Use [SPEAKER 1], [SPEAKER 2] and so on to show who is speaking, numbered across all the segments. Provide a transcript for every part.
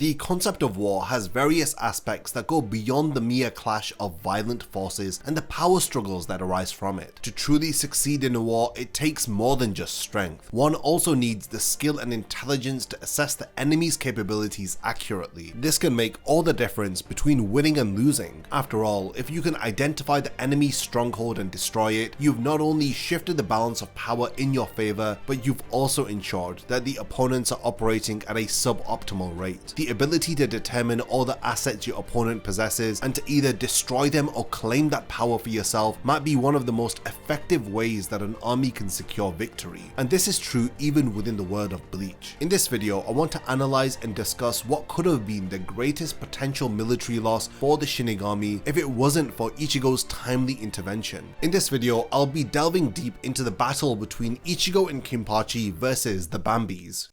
[SPEAKER 1] The concept of war has various aspects that go beyond the mere clash of violent forces and the power struggles that arise from it. To truly succeed in a war, it takes more than just strength. One also needs the skill and intelligence to assess the enemy's capabilities accurately. This can make all the difference between winning and losing. After all, if you can identify the enemy's stronghold and destroy it, you've not only shifted the balance of power in your favor, but you've also ensured that the opponents are operating at a suboptimal rate. The ability to determine all the assets your opponent possesses and to either destroy them or claim that power for yourself might be one of the most effective ways that an army can secure victory. And this is true even within the world of Bleach. In this video, I want to analyze and discuss what could have been the greatest potential military loss for the Shinigami if it wasn't for Ichigo's timely intervention. In this video, I'll be delving deep into the battle between Ichigo and Kenpachi versus the Bambies.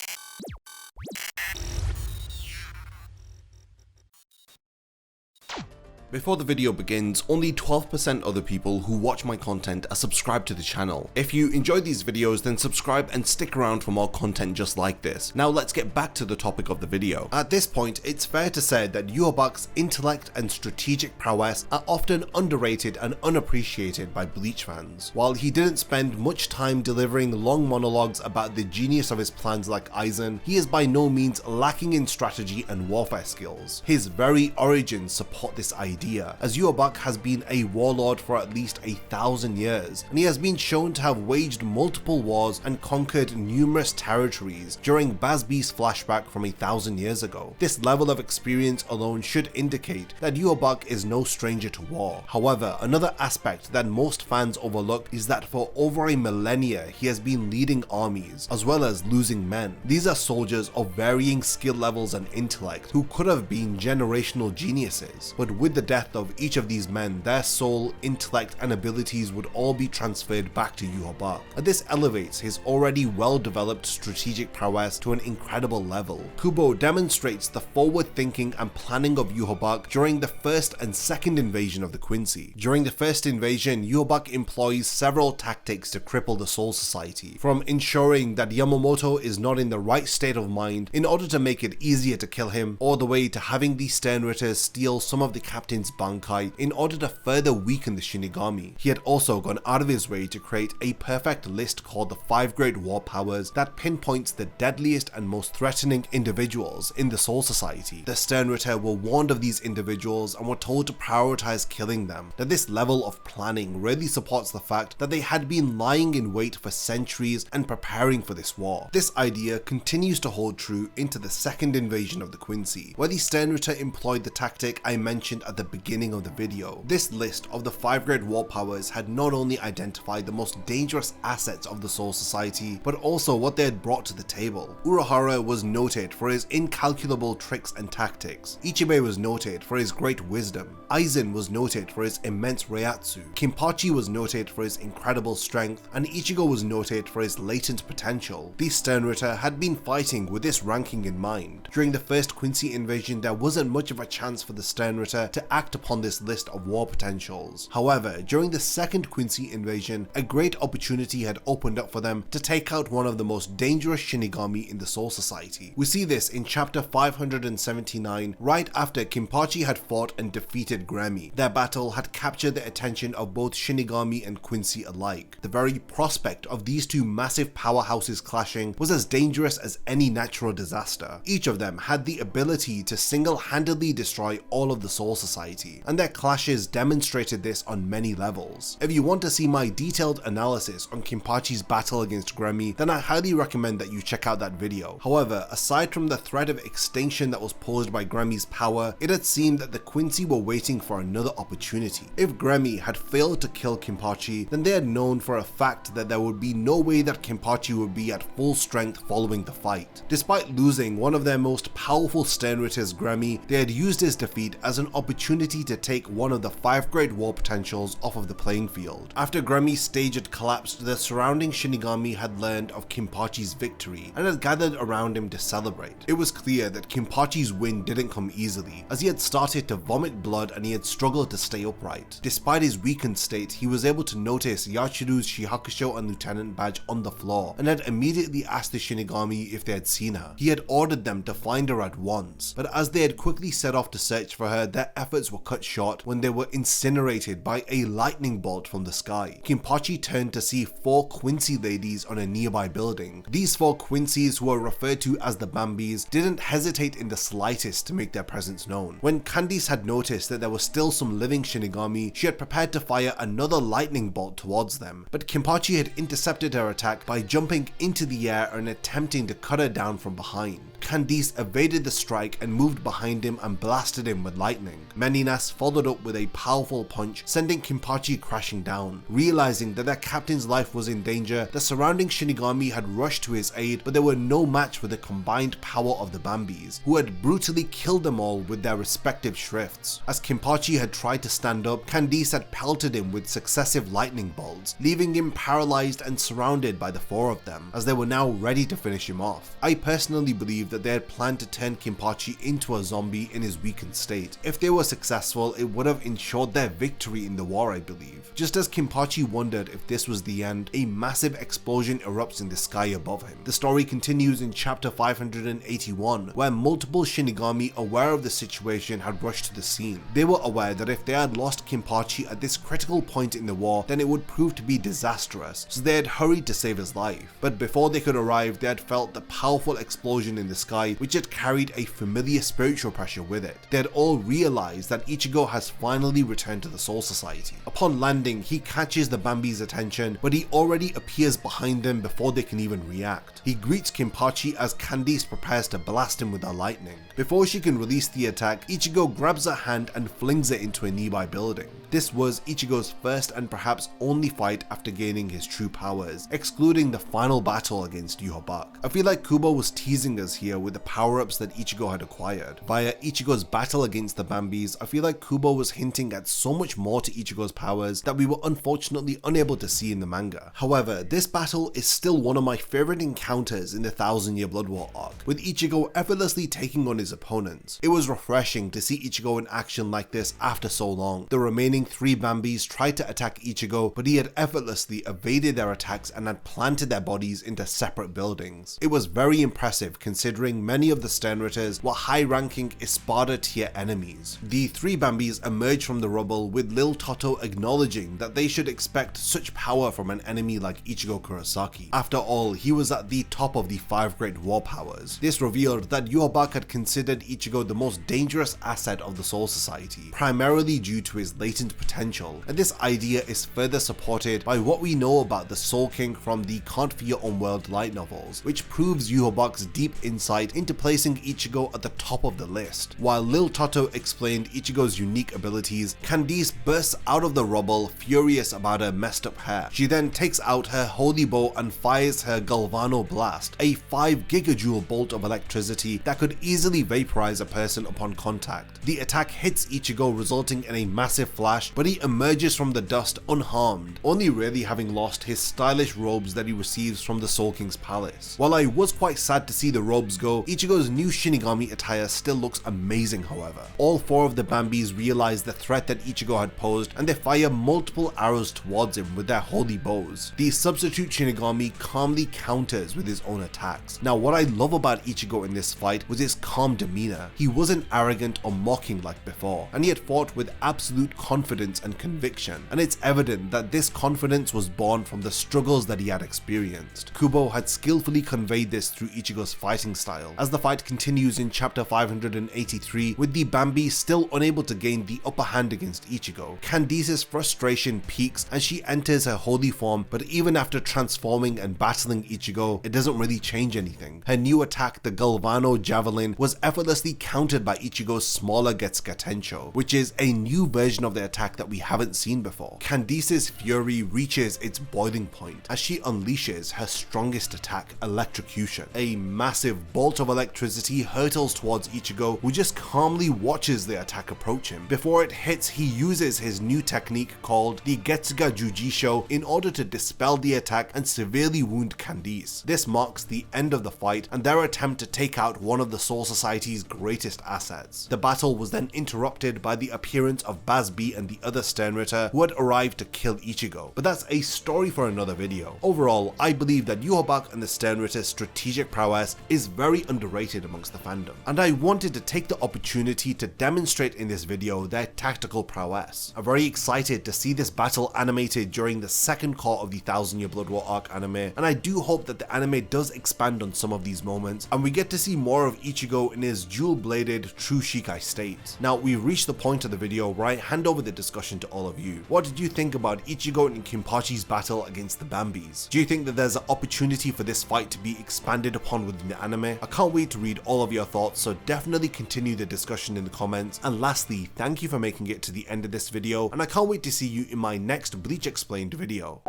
[SPEAKER 1] Before the video begins, only 12% of the people who watch my content are subscribed to the channel. If you enjoy these videos, then subscribe and stick around for more content just like this. Now let's get back to the topic of the video. At this point, it's fair to say that Yhwach's intellect and strategic prowess are often underrated and unappreciated by Bleach fans. While he didn't spend much time delivering long monologues about the genius of his plans like Aizen, he is by no means lacking in strategy and warfare skills. His very origins support this idea, as Yhwach has been a warlord for at least 1,000 years, and he has been shown to have waged multiple wars and conquered numerous territories during Bambi's flashback from 1,000 years ago. This level of experience alone should indicate that Yhwach is no stranger to war. However, another aspect that most fans overlook is that for over a millennia he has been leading armies, as well as losing men. These are soldiers of varying skill levels and intellect who could have been generational geniuses, but with the death of each of these men, their soul, intellect and abilities would all be transferred back to Yhwach, and this elevates his already well-developed strategic prowess to an incredible level. Kubo demonstrates the forward-thinking and planning of Yhwach during the first and second invasion of the Quincy. During the first invasion, Yhwach employs several tactics to cripple the Soul Society, from ensuring that Yamamoto is not in the right state of mind in order to make it easier to kill him, all the way to having the sternritter steal some of the captain's Bankai in order to further weaken the Shinigami. He had also gone out of his way to create a perfect list called the 5 Great War Powers that pinpoints the deadliest and most threatening individuals in the Soul Society. The sternritter were warned of these individuals and were told to prioritize killing them. Now, this level of planning really supports the fact that they had been lying in wait for centuries and preparing for this war. This idea continues to hold true into the second invasion of the Quincy, where the sternritter employed the tactic I mentioned at the beginning of the video. This list of the 5 Great War Powers had not only identified the most dangerous assets of the Soul Society, but also what they had brought to the table. Urahara was noted for his incalculable tricks and tactics. Ichibe was noted for his great wisdom. Aizen was noted for his immense reiatsu. Kenpachi was noted for his incredible strength, and Ichigo was noted for his latent potential. The sternritter had been fighting with this ranking in mind. During the first Quincy invasion, there wasn't much of a chance for the sternritter to act upon this list of war potentials. However, during the second Quincy invasion, a great opportunity had opened up for them to take out one of the most dangerous Shinigami in the Soul Society. We see this in chapter 579, right after Kenpachi had fought and defeated Gremmy. Their battle had captured the attention of both Shinigami and Quincy alike. The very prospect of these two massive powerhouses clashing was as dangerous as any natural disaster. Each of them had the ability to single-handedly destroy all of the Soul Society, and their clashes demonstrated this on many levels. If you want to see my detailed analysis on Kenpachi's battle against Gremmy, then I highly recommend that you check out that video. However, aside from the threat of extinction that was posed by Gremmy's power, it had seemed that the Quincy were waiting for another opportunity. If Gremmy had failed to kill Kenpachi, then they had known for a fact that there would be no way that Kenpachi would be at full strength following the fight. Despite losing one of their most powerful sternritters, Gremmy, they had used his defeat as an opportunity opportunity to take one of the 5th grade war potentials off of the playing field. After Gremmy's stage had collapsed, the surrounding Shinigami had learned of Kenpachi's victory and had gathered around him to celebrate. It was clear that Kenpachi's win didn't come easily, as he had started to vomit blood and he had struggled to stay upright. Despite his weakened state, he was able to notice Yachiru's Shihakusho and Lieutenant badge on the floor and had immediately asked the Shinigami if they had seen her. He had ordered them to find her at once, but as they had quickly set off to search for her, their efforts were cut short when they were incinerated by a lightning bolt from the sky. Kenpachi turned to see 4 Quincy ladies on a nearby building. These 4 Quincy's, who were referred to as the Bambies, didn't hesitate in the slightest to make their presence known. When Candice had noticed that there were still some living Shinigami, she had prepared to fire another lightning bolt towards them, but Kenpachi had intercepted her attack by jumping into the air and attempting to cut her down from behind. Candice evaded the strike and moved behind him and blasted him with lightning. Meninas followed up with a powerful punch, sending Kenpachi crashing down. Realizing that their captain's life was in danger, the surrounding Shinigami had rushed to his aid, but they were no match for the combined power of the Bambies, who had brutally killed them all with their respective shrifts. As Kenpachi had tried to stand up, Candice had pelted him with successive lightning bolts, leaving him paralyzed and surrounded by the 4 of them, as they were now ready to finish him off. I personally believe that they had planned to turn Kenpachi into a zombie in his weakened state. If they were successful, it would have ensured their victory in the war, I believe. Just as Kenpachi wondered if this was the end, a massive explosion erupts in the sky above him. The story continues in chapter 581, where multiple Shinigami aware of the situation had rushed to the scene. They were aware that if they had lost Kenpachi at this critical point in the war, then it would prove to be disastrous, so they had hurried to save his life. But before they could arrive, they had felt the powerful explosion in the sky, which had carried a familiar spiritual pressure with it. They had all realized that Ichigo has finally returned to the Soul Society. Upon landing, he catches the Bambi's attention, but he already appears behind them before they can even react. He greets Kenpachi as Candice prepares to blast him with her lightning. Before she can release the attack, Ichigo grabs her hand and flings it into a nearby building. This was Ichigo's first and perhaps only fight after gaining his true powers, excluding the final battle against Yhwach. I feel like Kubo was teasing us here with the power-ups that Ichigo had acquired. Via Ichigo's battle against the Bambies, I feel like Kubo was hinting at so much more to Ichigo's powers that we were unfortunately unable to see in the manga. However, this battle is still one of my favorite encounters in the 1000-Year Blood War arc, with Ichigo effortlessly taking on his opponents. It was refreshing to see Ichigo in action like this after so long. The remaining 3 Bambies tried to attack Ichigo, but he had effortlessly evaded their attacks and had planted their bodies into separate buildings. It was very impressive considering many of the sternritters were high-ranking Espada tier enemies. The 3 Bambies emerged from the rubble, with Liltotto acknowledging that they should expect such power from an enemy like Ichigo Kurosaki. After all, he was at the top of the 5 great war powers. This revealed that Yhwach had considered Ichigo the most dangerous asset of the Soul Society, primarily due to his latent potential, and this idea is further supported by what we know about the Soul King from the Can't For Your Own World light novels, which proves Yhwach's deep insight into placing Ichigo at the top of the list. While Liltotto explained Ichigo's unique abilities, Candice bursts out of the rubble, furious about her messed up hair. She then takes out her holy bow and fires her Galvano Blast, a 5 gigajoule bolt of electricity that could easily vaporize a person upon contact. The attack hits Ichigo, resulting in a massive flash, but he emerges from the dust unharmed, only really having lost his stylish robes that he receives from the Soul King's palace. While I was quite sad to see the robes go, Ichigo's new Shinigami attire still looks amazing however. All 4 of the Bambies realize the threat that Ichigo had posed, and they fire multiple arrows towards him with their holy bows. The substitute Shinigami calmly counters with his own attacks. Now what I love about Ichigo in this fight was his calm demeanor. He wasn't arrogant or mocking like before, and he had fought with absolute confidence and conviction, and it's evident that this confidence was born from the struggles that he had experienced. Kubo had skillfully conveyed this through Ichigo's fighting style, as the fight continues in chapter 583 with the Bambi still unable to gain the upper hand against Ichigo. Candice's frustration peaks and she enters her holy form, but even after transforming and battling Ichigo, it doesn't really change anything. Her new attack, the Galvano Javelin, was effortlessly countered by Ichigo's smaller Getsuga Tencho, which is a new version of the attack attack that we haven't seen before. Candice's fury reaches its boiling point as she unleashes her strongest attack, electrocution. A massive bolt of electricity hurtles towards Ichigo, who just calmly watches the attack approach him. Before it hits, he uses his new technique called the Getsuga Jujisho in order to dispel the attack and severely wound Candice. This marks the end of the fight and their attempt to take out one of the Soul Society's greatest assets. The battle was then interrupted by the appearance of Bambies and the other sternritter who had arrived to kill Ichigo, but that's a story for another video. Overall, I believe that Yhwach and the sternritter's strategic prowess is very underrated amongst the fandom, and I wanted to take the opportunity to demonstrate in this video their tactical prowess. I'm very excited to see this battle animated during the second court of the 1000-Year Blood War arc anime, and I do hope that the anime does expand on some of these moments and we get to see more of Ichigo in his dual-bladed true Shikai state. Now we've reached the point of the video where I hand over the discussion to all of you. What did you think about Ichigo and Kenpachi's battle against the Bambies? Do you think that there's an opportunity for this fight to be expanded upon within the anime? I can't wait to read all of your thoughts, so definitely continue the discussion in the comments. And lastly, thank you for making it to the end of this video, and I can't wait to see you in my next Bleach Explained video.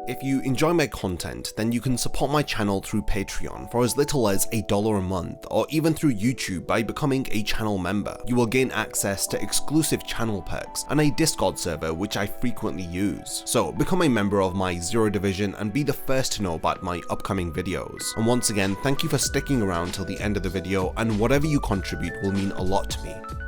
[SPEAKER 1] If you enjoy my content, then you can support my channel through Patreon for as little as $1 a month, or even through YouTube by becoming a channel member. You will gain access to exclusive channel perks and a Discord server which I frequently use. So become a member of my Zero Division and be the first to know about my upcoming videos. And once again, thank you for sticking around till the end of the video, and whatever you contribute will mean a lot to me.